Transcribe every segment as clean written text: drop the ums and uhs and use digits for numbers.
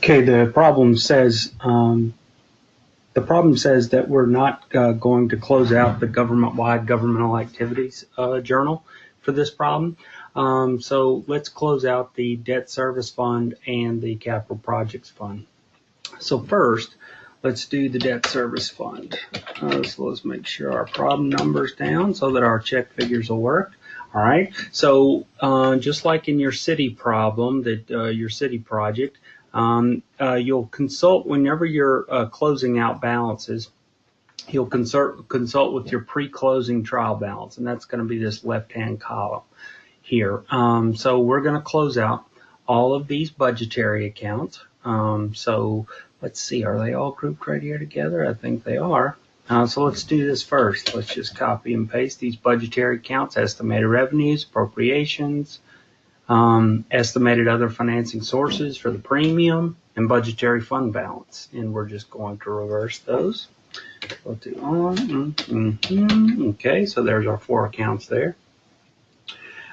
Okay, the problem says that we're not going to close out the government-wide governmental activities journal for this problem. So let's close out the debt service fund and the capital projects fund. So first, let's do the debt service fund. So let's make sure our problem number's down so that our check figures will work. All right. So just like in your city problem, your city project, you'll consult whenever you're closing out balances. You'll consult with your pre-closing trial balance, and that's going to be this left-hand column here. So we're going to close out all of these budgetary accounts. So let's see, are they all grouped right here together? I think they are. So let's do this first. Let's just copy and paste these budgetary accounts: estimated revenues, appropriations, estimated other financing sources for the premium, and budgetary fund balance. And we're just going to reverse those. Go to on. Okay, so there's our 4 accounts there.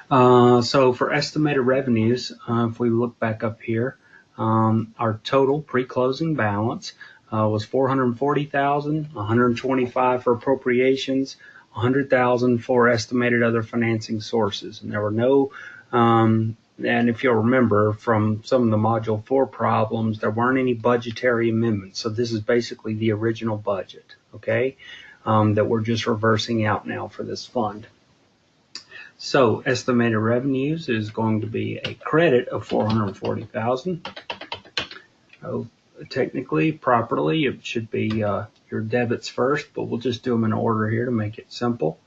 So for estimated revenues, if we look back up here, our total pre-closing balance was $440,000, $125,000 for appropriations, $100,000 for estimated other financing sources, and there were no. And if you'll remember from some of the Module 4 problems, there weren't any budgetary amendments. So this is basically the original budget, okay, that we're just reversing out now for this fund. So estimated revenues is going to be a credit of $440,000. Oh, technically, properly, it should be your debits first, but we'll just do them in order here to make it simple.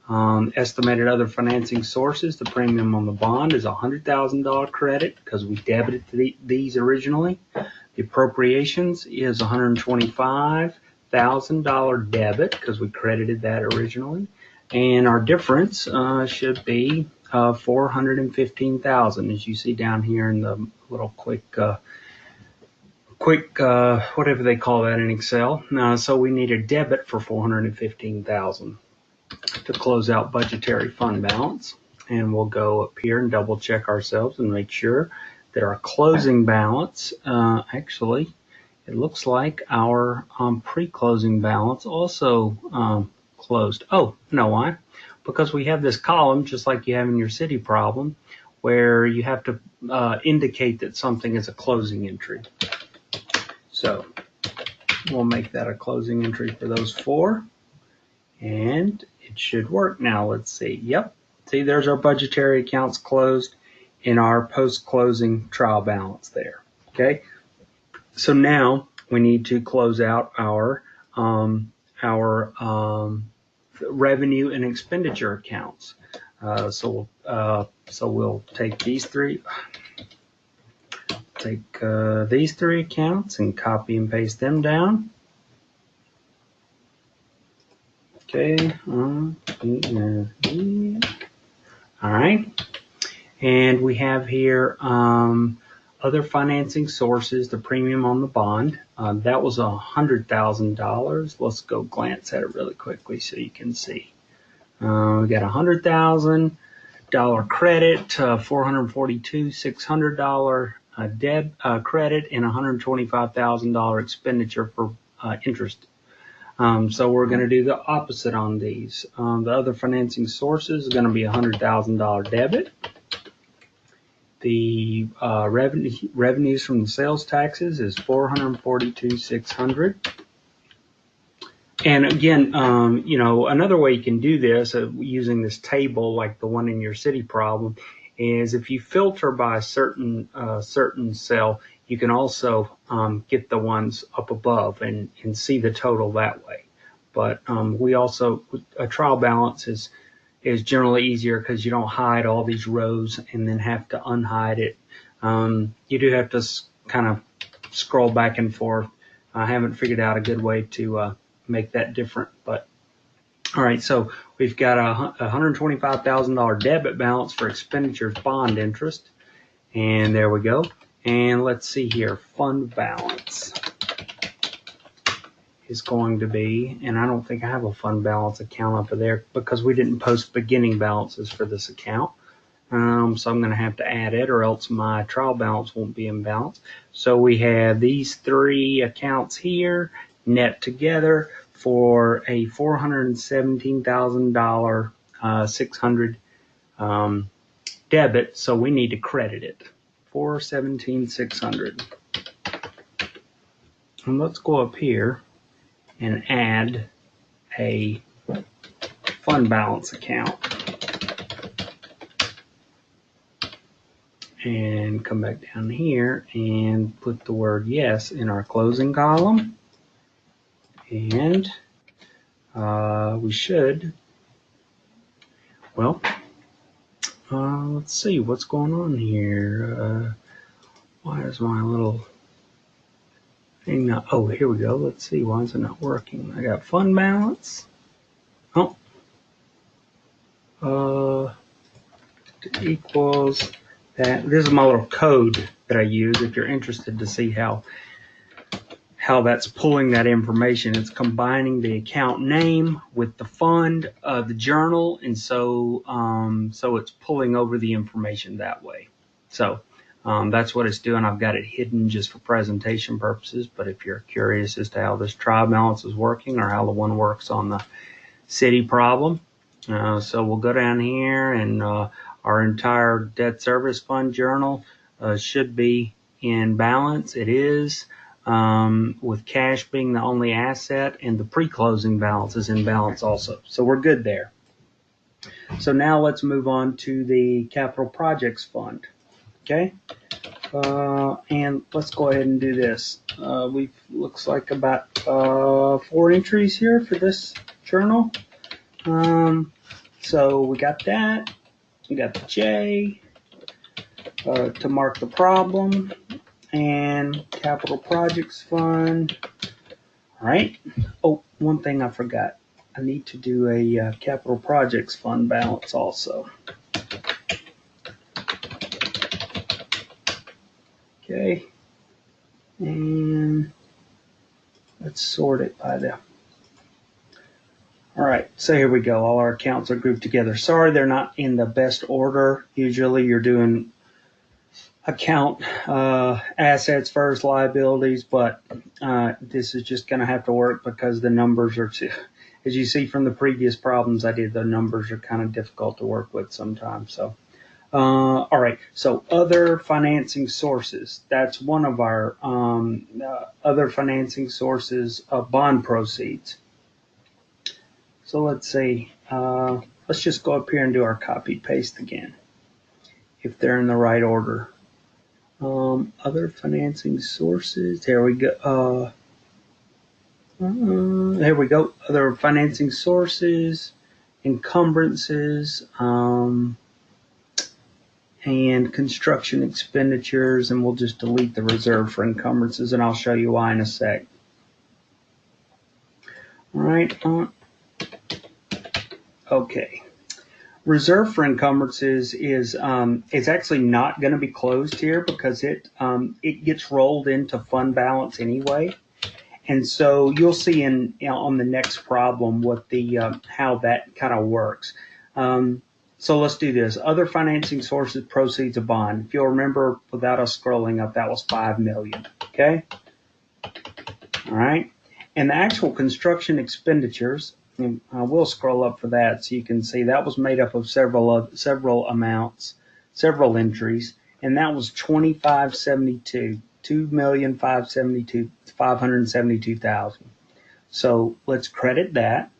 Estimated other financing sources, the premium on the bond is a $100,000 credit because we debited these originally. The appropriations is $125,000 debit because we credited that originally. And our difference should be $415,000, as you see down here in the little quick whatever they call that in Excel. So we need a debit for $415,000 to close out budgetary fund balance. And we'll go up here and double check ourselves and make sure that our closing balance, actually, it looks like our pre-closing balance also closed. Oh, you know why? Because we have this column, just like you have in your city problem, where you have to indicate that something is a closing entry. So we'll make that a closing entry for those 4. And it should work now. Let's see. Yep. See, there's our budgetary accounts closed in our post-closing trial balance there. Okay. So now we need to close out our revenue and expenditure accounts. So we'll take these 3. Take these 3 accounts and copy and paste them down. Okay. All right. And we have here other financing sources, the premium on the bond. That was $100,000. Let's go glance at it really quickly so you can see. We got $100,000 credit, $442,600 credit, and $125,000 expenditure for interest. So we're going to do the opposite on these. The other financing sources is going to be $100,000 debit. The revenues from the sales taxes is $442,600. And again, another way you can do this using this table, like the one in your city problem, is if you filter by a certain cell, you can also get the ones up above and see the total that way. But we also, a trial balance is generally easier because you don't hide all these rows and then have to unhide it. You do have to kind of scroll back and forth. I haven't figured out a good way to make that different. But all right, so we've got a $125,000 debit balance for expenditures bond interest. And there we go. And let's see here, fund balance is going to be, and I don't think I have a fund balance account up there because we didn't post beginning balances for this account. So I'm going to have to add it, or else my trial balance won't be in balance. So we have these three accounts here net together for a $417,000 600 debit. So we need to credit it. 417,600. And let's go up here and add a fund balance account. And come back down here and put the word yes in our closing column. And we should, well, let's see what's going on here. Why is my little thing not, oh, here we go. Let's see, why is it not working? I got fund balance. Oh, equals that. This is my little code that I use if you're interested to see how that's pulling that information. It's combining the account name with the fund, the journal, and so it's pulling over the information that way. So that's what it's doing. I've got it hidden just for presentation purposes, but if you're curious as to how this trial balance is working or how the one works on the city problem, so we'll go down here, and our entire debt service fund journal should be in balance. It is, with cash being the only asset, and the pre-closing balance is in balance also. So we're good there. So now let's move on to the capital projects fund. Okay. And let's go ahead and do this. We've looks like about 4 entries here for this journal. So we got that. We got the J to mark the problem, and capital projects fund. All right. Oh, one thing I forgot. I need to do a capital projects fund balance also. Okay. And let's sort it by the. All right, so here we go. All our accounts are grouped together. Sorry, they're not in the best order. Usually you're doing account assets first, liabilities, but this is just going to have to work because the numbers are too, as you see from the previous problems I did, the numbers are kind of difficult to work with sometimes. So, all right, so other financing sources. That's one of our other financing sources of bond proceeds. So let's see, let's just go up here and do our copy paste again, if they're in the right order. Other financing sources, there we go. There we go, other financing sources, encumbrances, and construction expenditures, and we'll just delete the reserve for encumbrances, and I'll show you why in a sec. All right. Okay. Reserve for encumbrances is it's actually not going to be closed here because it gets rolled into fund balance anyway, and so you'll see on the next problem what the how that kind of works. So let's do this. Other financing sources, proceeds of bond. If you'll remember, without us scrolling up, that was $5 million. Okay. All right, and the actual construction expenditures. And I will scroll up for that so you can see that was made up of several amounts, several entries, and that was $2,572, $2,572,000. So let's credit that.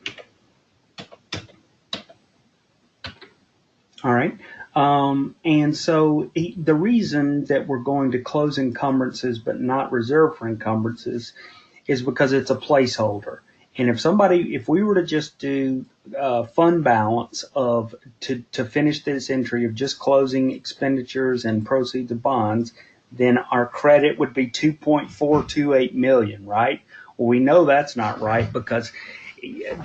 All right. And so the reason that we're going to close encumbrances but not reserve for encumbrances is because it's a placeholder. And if we were to just do fund balance to finish this entry of just closing expenditures and proceeds of bonds, then our credit would be $2.428 million, right? Well, we know that's not right because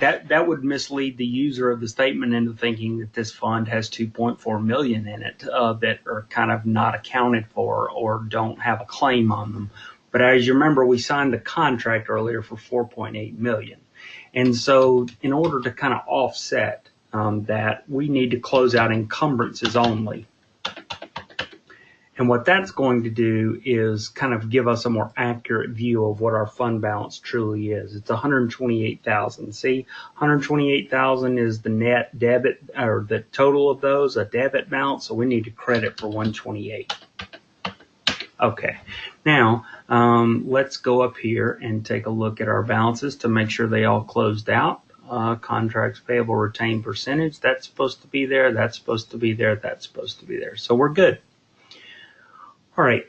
that would mislead the user of the statement into thinking that this fund has $2.4 million in it that are kind of not accounted for or don't have a claim on them. But as you remember, we signed the contract earlier for $4.8 million. And so in order to kind of offset that, we need to close out encumbrances only. And what that's going to do is kind of give us a more accurate view of what our fund balance truly is. It's 128,000. See, 128,000 is the net debit, or the total of those, a debit balance. So we need to credit for 128. Okay, now let's go up here and take a look at our balances to make sure they all closed out. Contracts payable retained percentage, that's supposed to be there, that's supposed to be there, that's supposed to be there. So we're good. All right,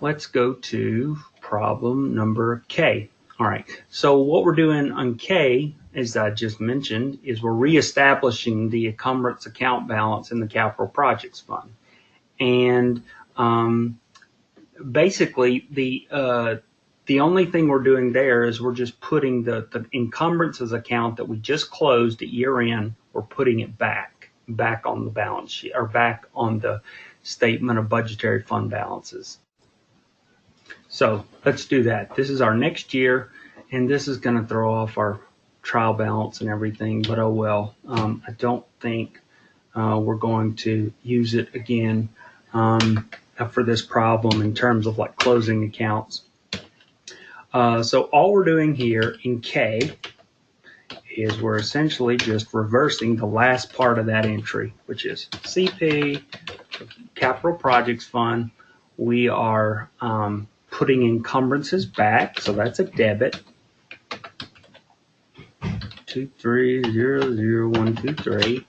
let's go to problem number K. All right, so what we're doing on K, as I just mentioned, is we're reestablishing the encumbrance account balance in the capital projects fund. And basically, the only thing we're doing there is we're just putting the encumbrances account that we just closed at year end, we're putting it back on the balance sheet, or back on the statement of budgetary fund balances. So let's do that. This is our next year, and this is going to throw off our trial balance and everything, but oh well. I don't think we're going to use it again for this problem in terms of like closing accounts. So all we're doing here in K is we're essentially just reversing the last part of that entry, which is CP, Capital Projects Fund. We are putting encumbrances back, so that's a debit. 2300123,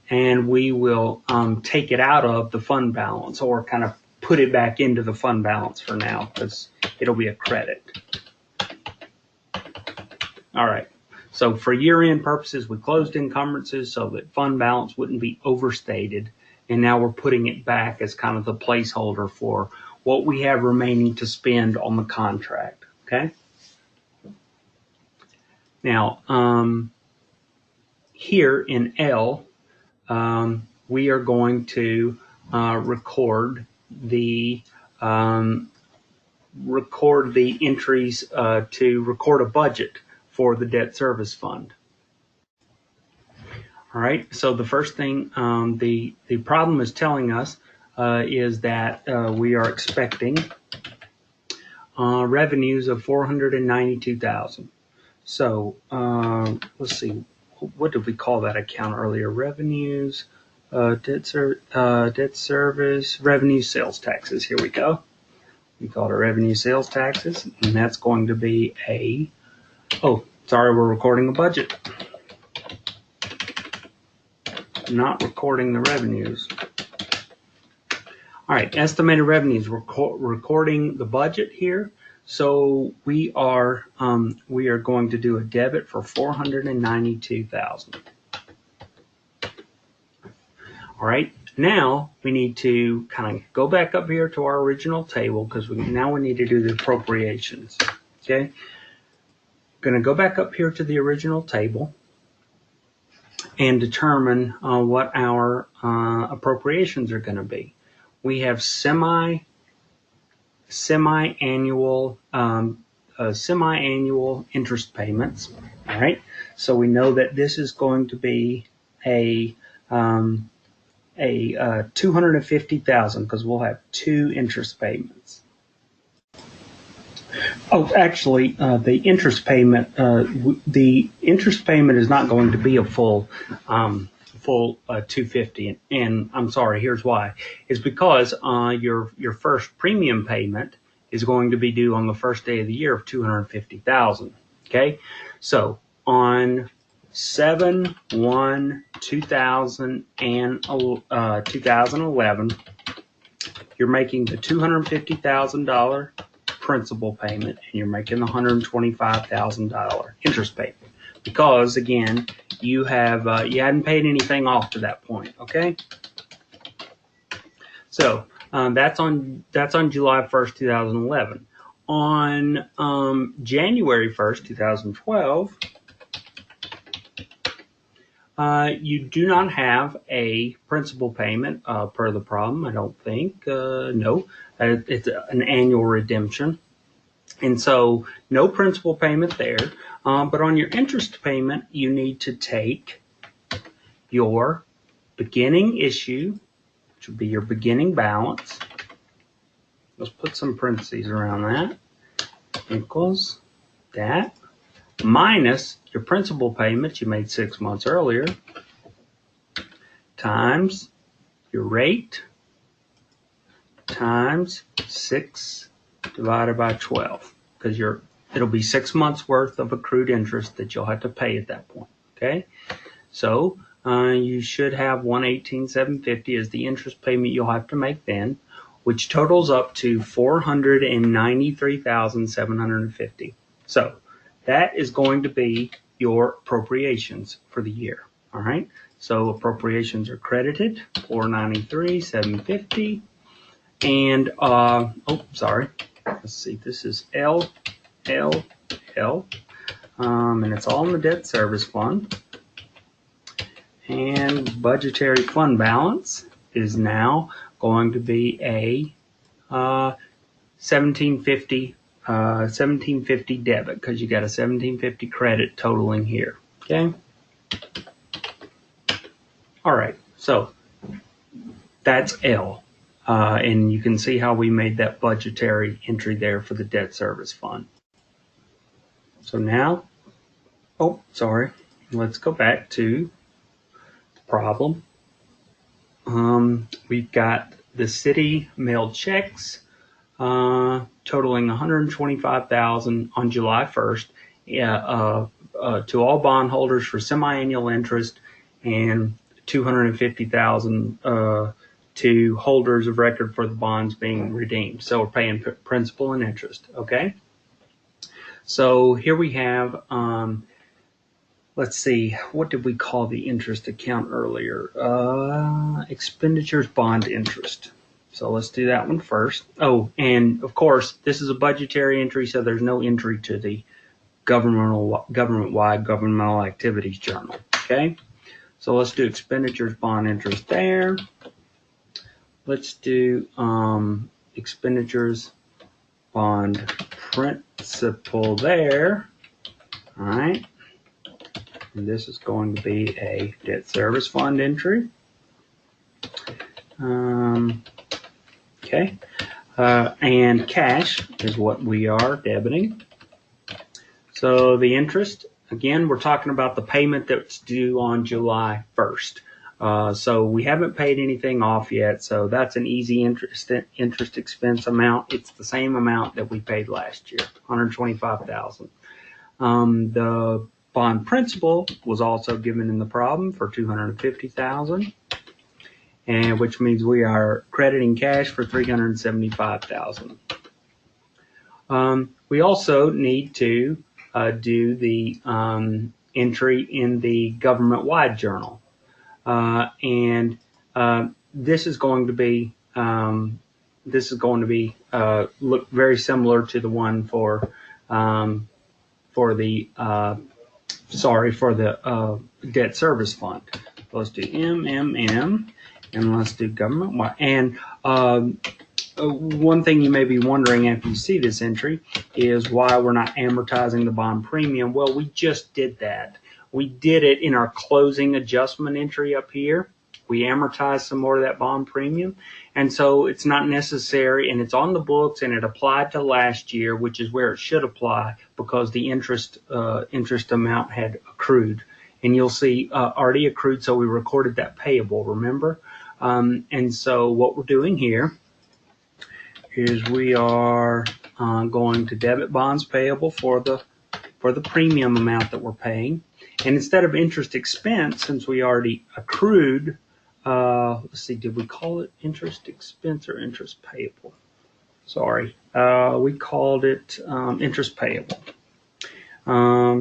and we will take it out of the fund balance, or kind of put it back into the fund balance for now, because it'll be a credit. All right, so for year-end purposes, we closed encumbrances so that fund balance wouldn't be overstated, and now we're putting it back as kind of the placeholder for what we have remaining to spend on the contract, okay? Now, here in L, we are going to record the entries to record a budget for the debt service fund. All right, so the first thing the problem is telling us is that we are expecting revenues of $492,000. So let's see, what did we call that account earlier? Revenues, debt service, revenue sales taxes. Here we go. We call it revenue sales taxes, and that's going to be a, oh, sorry, we're recording a budget. Not recording the revenues. All right, estimated revenues, recording the budget here. So we are going to do a debit for $492,000. All right, now we need to kind of go back up here to our original table, because now we need to do the appropriations. Okay, going to go back up here to the original table and determine what our appropriations are going to be. We have semi-annual interest payments. All right, so we know that this is going to be a $250,000, because we'll have 2 interest payments. Oh, actually, the interest payment is not going to be a full 250, and I'm sorry. Here's why: is because your first premium payment is going to be due on the first day of the year of $250,000. Okay, so on 7/1/2011, you're making the $250,000 principal payment, and you're making the $125,000 interest payment, because again, you hadn't paid anything off to that point. Okay, so that's on July 1st, 2011. On January 1st, 2012, you do not have a principal payment per the problem, I don't think. No, it's an annual redemption. And so no principal payment there. But on your interest payment, you need to take your beginning issue which would be your beginning balance. Let's put some parentheses around that. Equals that minus your principal payment you made 6 months earlier times your rate times 6 divided by 12, because it'll be 6 months worth of accrued interest that you'll have to pay at that point. Okay, so you should have $118,750 as the interest payment you'll have to make then, which totals up to $493,750. So that is going to be your appropriations for the year. All right, so appropriations are credited, $493,750. And, let's see, this is L, and it's all in the debt service fund. And budgetary fund balance is now going to be a $1,750 debit, because you got a $1,750 credit totaling here. Okay. All right. So that's L. And you can see how we made that budgetary entry there for the debt service fund. So now, let's go back to the problem. We've got the city mailed checks totaling $125,000 on July 1st to all bondholders for semi-annual interest, and $250,000 to holders of record for the bonds being redeemed. So we're paying principal and interest. Okay. So here we have, let's see, what did we call the interest account earlier? Expenditures bond interest. So let's do that one first. Oh, and of course, this is a budgetary entry, so there's no entry to the government-wide governmental activities journal. Okay. So let's do expenditures bond interest there. Let's do expenditures bond principal there. All right. And this is going to be a debt service fund entry. Okay. And cash is what we are debiting. So the interest, again, we're talking about the payment that's due on July 1st. So we haven't paid anything off yet, so that's an easy interest expense amount. It's the same amount that we paid last year, $125,000. The bond principal was also given in the problem for $250,000, and which means we are crediting cash for $375,000. We also need to do the entry in the government-wide journal. This is going to be look very similar to the one for the debt service fund. Let's do MMM, and let's do government-wide. And one thing you may be wondering after you see this entry is why we're not amortizing the bond premium. Well, we just did that. We did it in our closing adjustment entry up here. We amortized some more of that bond premium. And so it's not necessary, and it's on the books, and it applied to last year, which is where it should apply, because the interest amount had accrued. And you'll see already accrued, so we recorded that payable, remember? And so what we're doing here is we are going to debit bonds payable for the premium amount that we're paying. And instead of interest expense, since we already accrued, let's see, did we call it interest expense or interest payable? Sorry, we called it interest payable.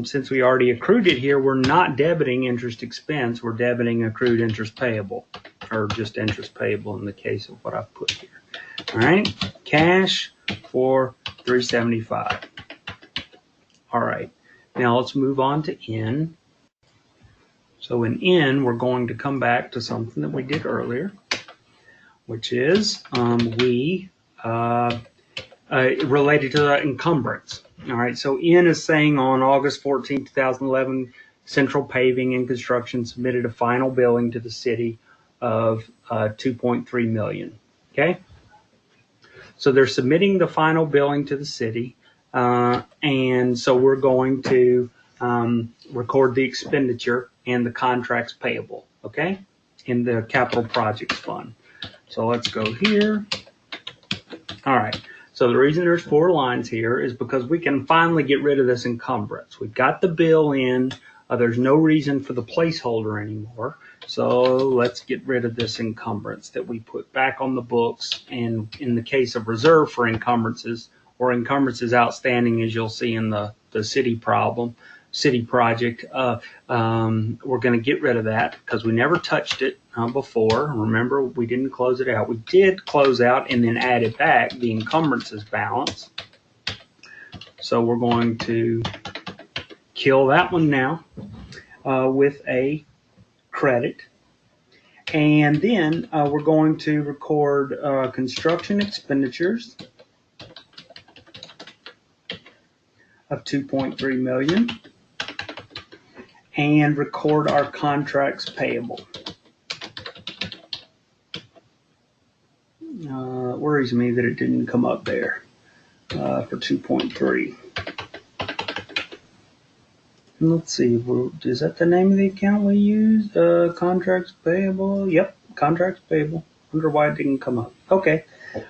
Since we already accrued it here, we're not debiting interest expense, we're debiting accrued interest payable, or just interest payable in the case of what I've put here. All right, cash for $375. All right, now let's move on to N. So in N, we're going to come back to something that we did earlier, which is related to the encumbrance. All right, so N is saying on August 14, 2011, Central Paving and Construction submitted a final billing to the city of 2.3 million. Okay, so they're submitting the final billing to the city, and so we're going to record the expenditure and the contracts payable. Okay, in the capital projects fund. So let's go here. All right. So the reason there's 4 lines here is because we can finally get rid of this encumbrance. We've got the bill in. There's no reason for the placeholder anymore. So let's get rid of this encumbrance that we put back on the books. And in the case of reserve for encumbrances or encumbrances outstanding, as you'll see in the city project, we're going to get rid of that because we never touched it before. Remember, we didn't close it out. We did close out and then added back the encumbrances balance. So we're going to kill that one now with a credit. And then we're going to record construction expenditures of 2.3 million and record our contracts payable. It worries me that it didn't come up there for 2.3. Let's see, is that the name of the account we used? Contracts payable. Yep, contracts payable. I wonder why it didn't come up. Okay,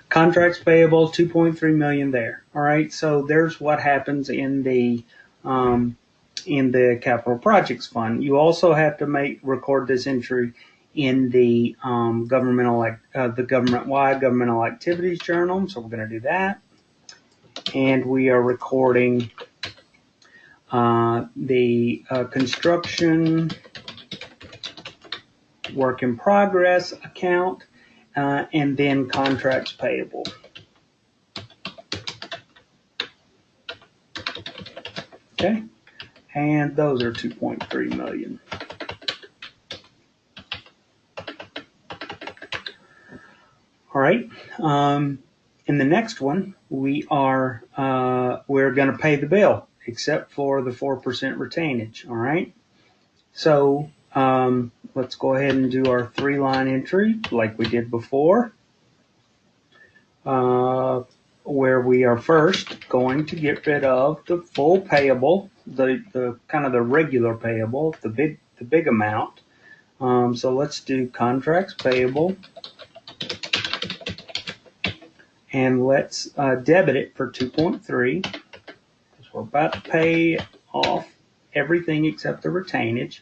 contracts payable, 2.3 million there. All right, so there's what happens in the capital projects fund. You also have to record this entry in the government-wide governmental activities journal. So we're going to do that, and we are recording the construction work in progress account, and then contracts payable. Okay, and those are 2.3 million. All right. In the next one, we're going to pay the bill, except for the 4% retainage. All right. So let's go ahead and do our 3-line entry like we did before, where we are first going to get rid of the full payable, the kind of the regular payable, the big amount. So let's do contracts payable. And let's debit it for 2.3 because we're about to pay off everything except the retainage.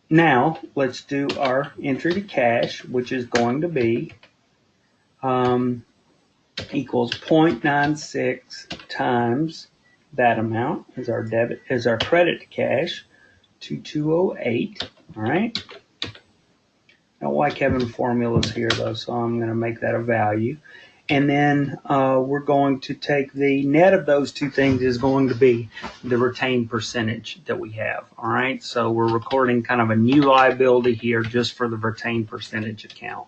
Now let's do our entry to cash, which is going to be equals 0.96 times that amount as our credit to cash, 2208. All right. I don't like having formulas here though, so I'm going to make that a value. And then we're going to take the net of those two things is going to be the retained percentage that we have. All right, so we're recording kind of a new liability here just for the retained percentage account.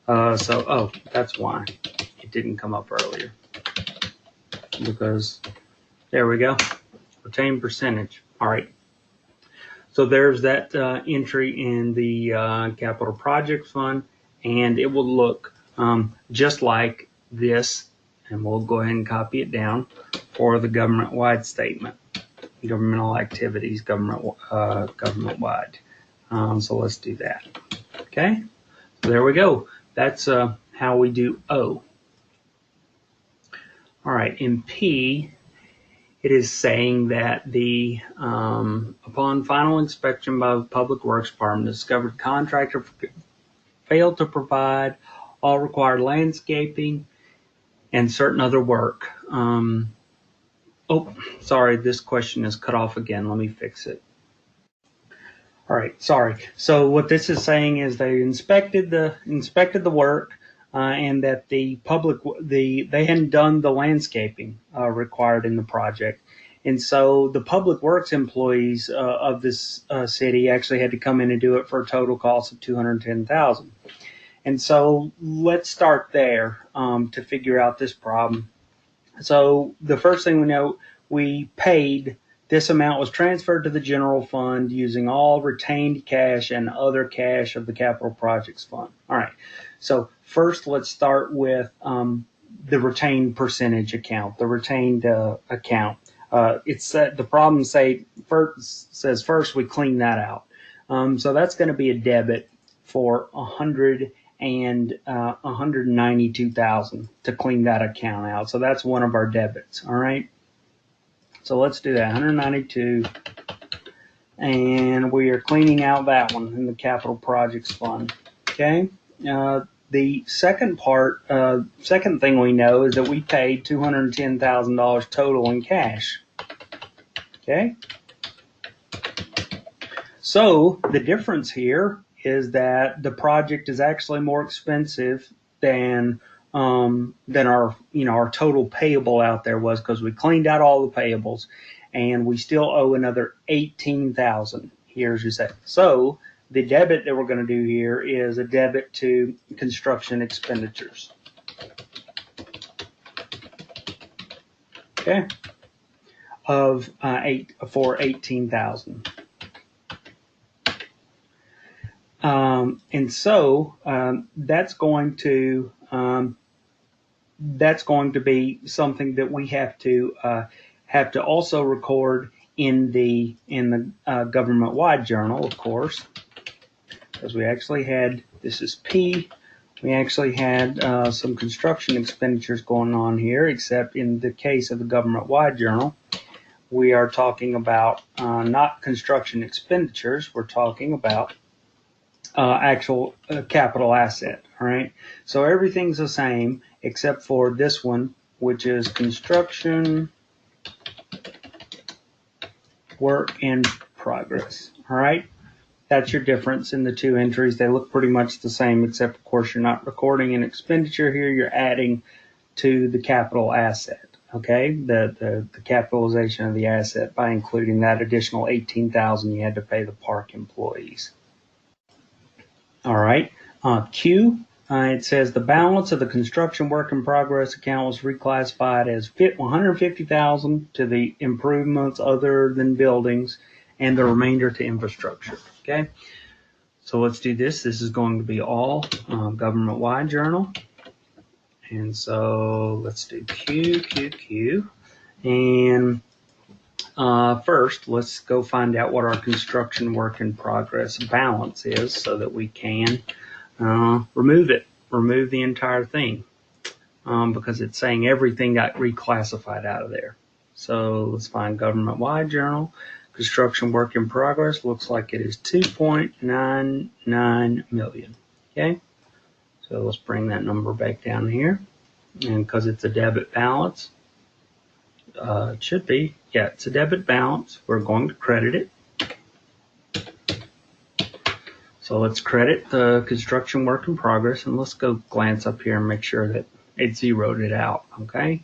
Oh, that's why it didn't come up earlier, because there we go, retained percentage. All right. So there's that entry in the capital projects fund, and it will look just like this, and we'll go ahead and copy it down for the government-wide statement, governmental activities, government-wide. So let's do that. Okay, so there we go. That's how we do O. All right, in P, it is saying that the upon final inspection by the Public Works Department, discovered contractor failed to provide all required landscaping and certain other work. Oh, sorry, this question is cut off again. Let me fix it. All right, sorry. So what this is saying is they inspected the work. And that they hadn't done the landscaping required in the project, and so the Public Works employees of this city actually had to come in and do it for a total cost of $210,000. And so let's start there to figure out this problem. So the first thing we know, we paid This amount was transferred to the general fund using all retained cash and other cash of the capital projects fund. All right. So first, let's start with the retained percentage account, the retained account. The problem says first we clean that out. So that's going to be a debit for $192,000 to clean that account out. So that's one of our debits. All right. So let's do that. 192, and we are cleaning out that one in the capital projects fund. Okay. The second thing we know is that we paid $210,000 total in cash. Okay. So the difference here is that the project is actually more expensive than our total payable out there was, because we cleaned out all the payables, and we still owe another $18,000 here, as you say. So the debit that we're going to do here is a debit to construction expenditures. Okay, for $18,000. And so that's going to be something that we have to also record in the government-wide journal, of course, because we actually had, this is P, we actually had some construction expenditures going on here, except in the case of the government-wide journal, we are talking about not construction expenditures, we're talking about actual capital asset. All right, so everything's the same except for this one, which is construction work in progress. All right, that's your difference in the two entries. They look pretty much the same, except of course you're not recording an expenditure here, you're adding to the capital asset. Okay, the capitalization of the asset by including that additional $18,000 you had to pay the park employees. All right, Q, it says the balance of the construction work in progress account was reclassified as $150,000 to the improvements other than buildings, and the remainder to infrastructure. Okay, so let's do this. This is going to be all government-wide journal, and so let's do Q, and first, let's go find out what our construction work in progress balance is so that we can remove the entire thing, because it's saying everything got reclassified out of there. So let's find government-wide journal. Construction work in progress looks like it is $2.99 million. Okay, so let's bring that number back down here, and because it's a debit balance, it should be. Yeah, it's a debit balance. We're going to credit it. So let's credit the construction work in progress, and let's go glance up here and make sure that it zeroed it out. Okay.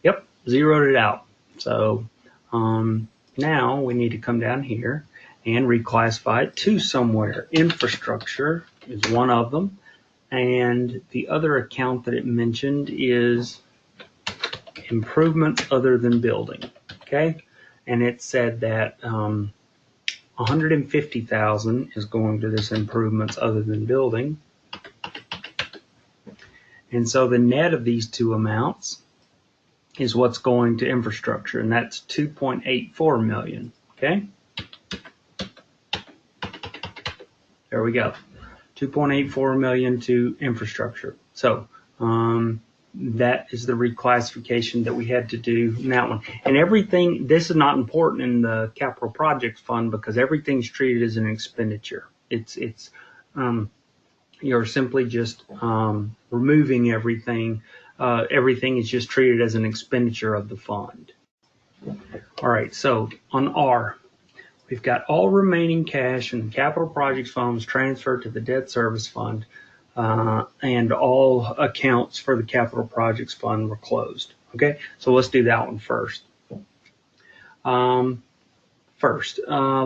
Yep, zeroed it out. So now we need to come down here and reclassify it to somewhere. Infrastructure is one of them, and the other account that it mentioned is improvements other than building. Okay, and it said that $150,000 is going to this improvements other than building, and so the net of these two amounts is what's going to infrastructure, and that's $2.84 million. Okay, there we go, $2.84 million to infrastructure. So that is the reclassification that we had to do in that one. And everything, this is not important in the capital projects fund because everything's treated as an expenditure. You're simply just removing everything. Everything is just treated as an expenditure of the fund. All right, so on R, we've got all remaining cash in the capital projects fund was transferred to the debt service fund. And all accounts for the capital projects fund were closed. Okay, so let's do that one first.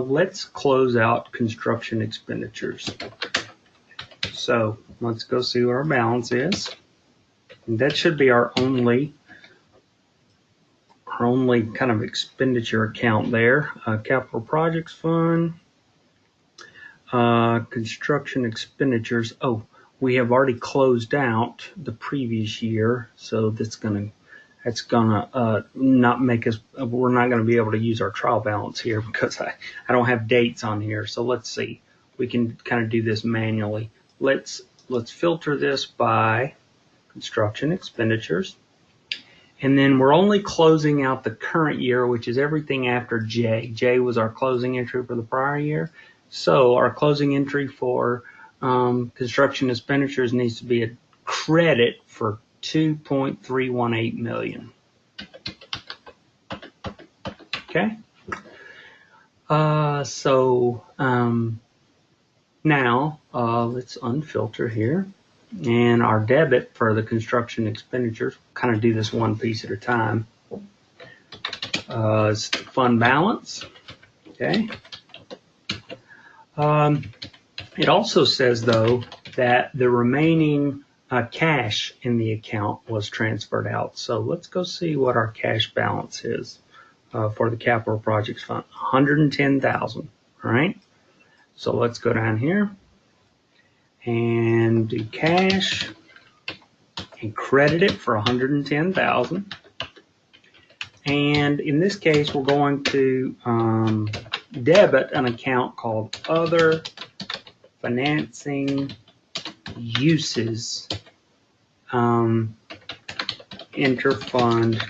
Let's close out construction expenditures. So let's go see what our balance is. And that should be our only our only kind of expenditure account there. Capital Projects Fund, construction expenditures. Oh, we have already closed out the previous year, so that's gonna not make us. We're not gonna be able to use our trial balance here because I don't have dates on here. So let's see. We can kind of do this manually. Let's filter this by construction expenditures. And then we're only closing out the current year, which is everything after J. J was our closing entry for the prior year. So our closing entry for construction expenditures needs to be a credit for $2.318 million. Okay. Now let's unfilter here. And our debit for the construction expenditures, kind of do this one piece at a time, is fund balance. Okay. It also says, though, that the remaining cash in the account was transferred out. So let's go see what our cash balance is for the Capital Projects Fund. $110,000. All right. So let's go down here and do cash and credit it for $110,000. And in this case, we're going to debit an account called Other Financing Uses Interfund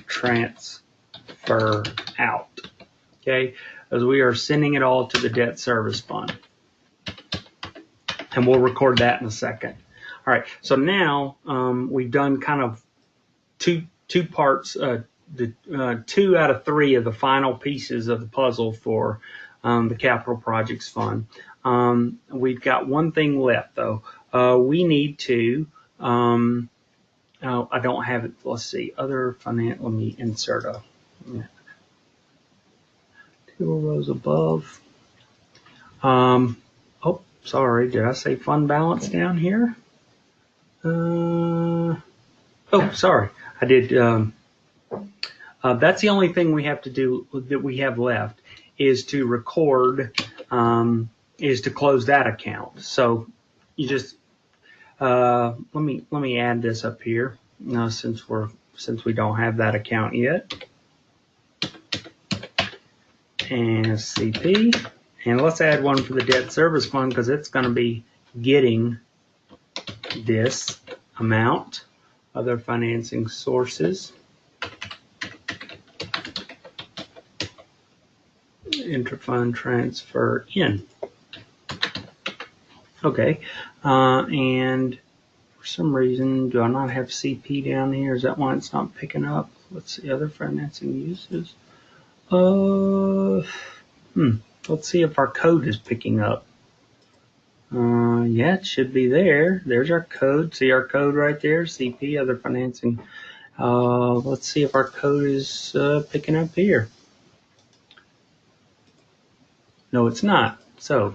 Transfer Out. Okay, as we are sending it all to the debt service fund. And we'll record that in a second. All right, so now we've done kind of two parts, the 2 out of 3 of the final pieces of the puzzle for the Capital Projects Fund. We've got one thing left, though. We need to, I don't have it, let's see, other finance, let me insert a 2 rows above. Oh, sorry, did I say fund balance down here? Oh, sorry, I did. That's the only thing we have to do that we have left is to record, is to close that account. So you just let me add this up here since we don't have that account yet. And CP, and let's add one for the debt service fund because it's going to be getting this amount. Other financing sources. Interfund transfer in. Okay, and for some reason, do I not have CP down here? Is that why it's not picking up? Let's see, other financing uses. Let's see if our code is picking up. Yeah, it should be there. There's our code. See our code right there, CP, other financing. Let's see if our code is picking up here. No, it's not. So,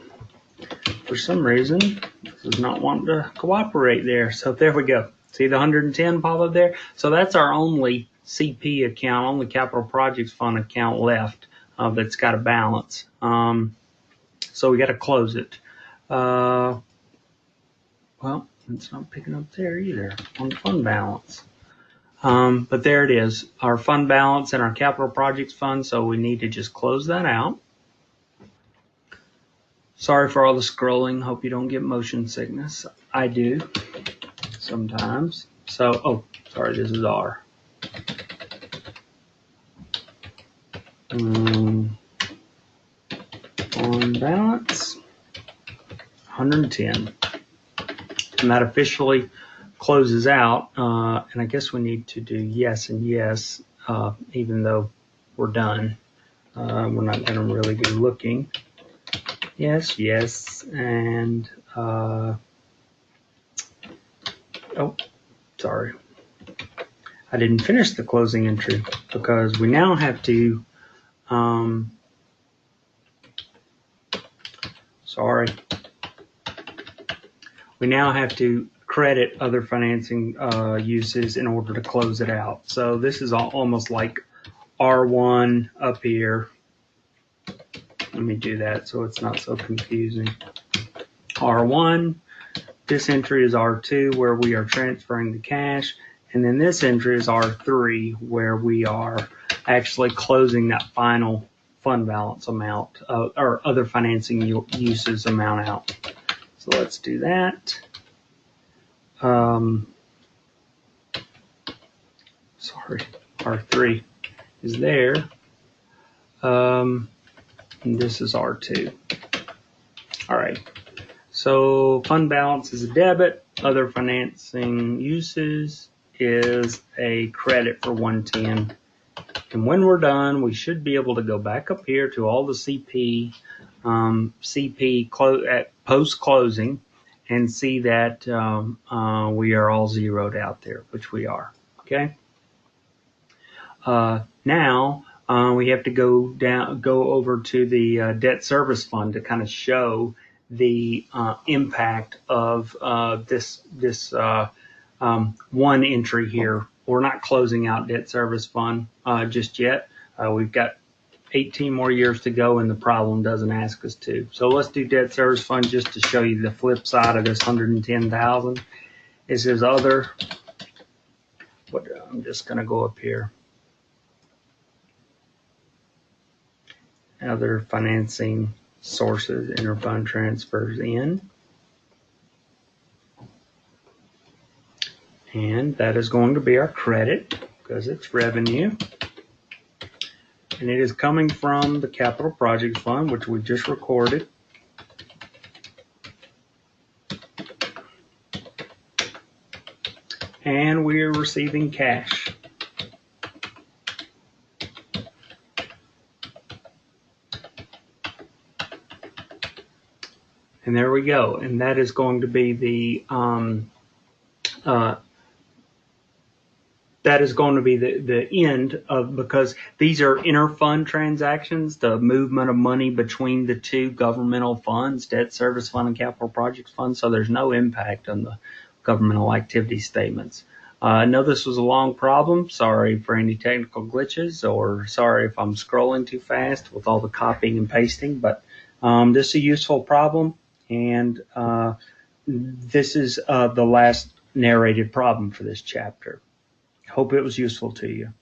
for some reason, this is not wanting to cooperate there. So there we go. See the 110 pop up there? So that's our only CP account, only Capital Projects Fund account left that's got a balance. So we got to close it. Well, it's not picking up there either on the fund balance. But there it is, our fund balance and our Capital Projects Fund. So we need to just close that out. Sorry for all the scrolling. Hope you don't get motion sickness. I do sometimes. So, oh, sorry, this is R. On balance, 110. And that officially closes out. And I guess we need to do yes and yes, even though we're done. We're not going to really be looking. Yes, yes, and oh, sorry. I didn't finish the closing entry because we now have to, we now have to credit other financing uses in order to close it out. So this is almost like R1 up here. Let me do that so it's not so confusing. R1, this entry is R2 where we are transferring the cash, and then this entry is R3 where we are actually closing that final fund balance amount or other financing uses amount out. So let's do that. Sorry, R3 is there. And this is R2. All right. So fund balance is a debit. Other financing uses is a credit for 110. And when we're done, we should be able to go back up here to all the CP at post closing and see that we are all zeroed out there, which we are. Okay. Now we have to go over to the debt service fund to kind of show the impact of this one entry here. We're not closing out debt service fund just yet. We've got 18 more years to go, and the problem doesn't ask us to. So let's do debt service fund just to show you the flip side of this 110,000. It says other. I'm just going to go up here. Other financing sources, interfund transfers in. And that is going to be our credit because it's revenue. And it is coming from the Capital Projects Fund, which we just recorded. And we are receiving cash. And there we go. And that is going to be the end of, because these are interfund transactions, the movement of money between the two governmental funds, debt service fund and capital projects fund. So there's no impact on the governmental activity statements. I know this was a long problem. Sorry for any technical glitches, or sorry if I'm scrolling too fast with all the copying and pasting, but this is a useful problem. And this is the last narrated problem for this chapter. Hope it was useful to you.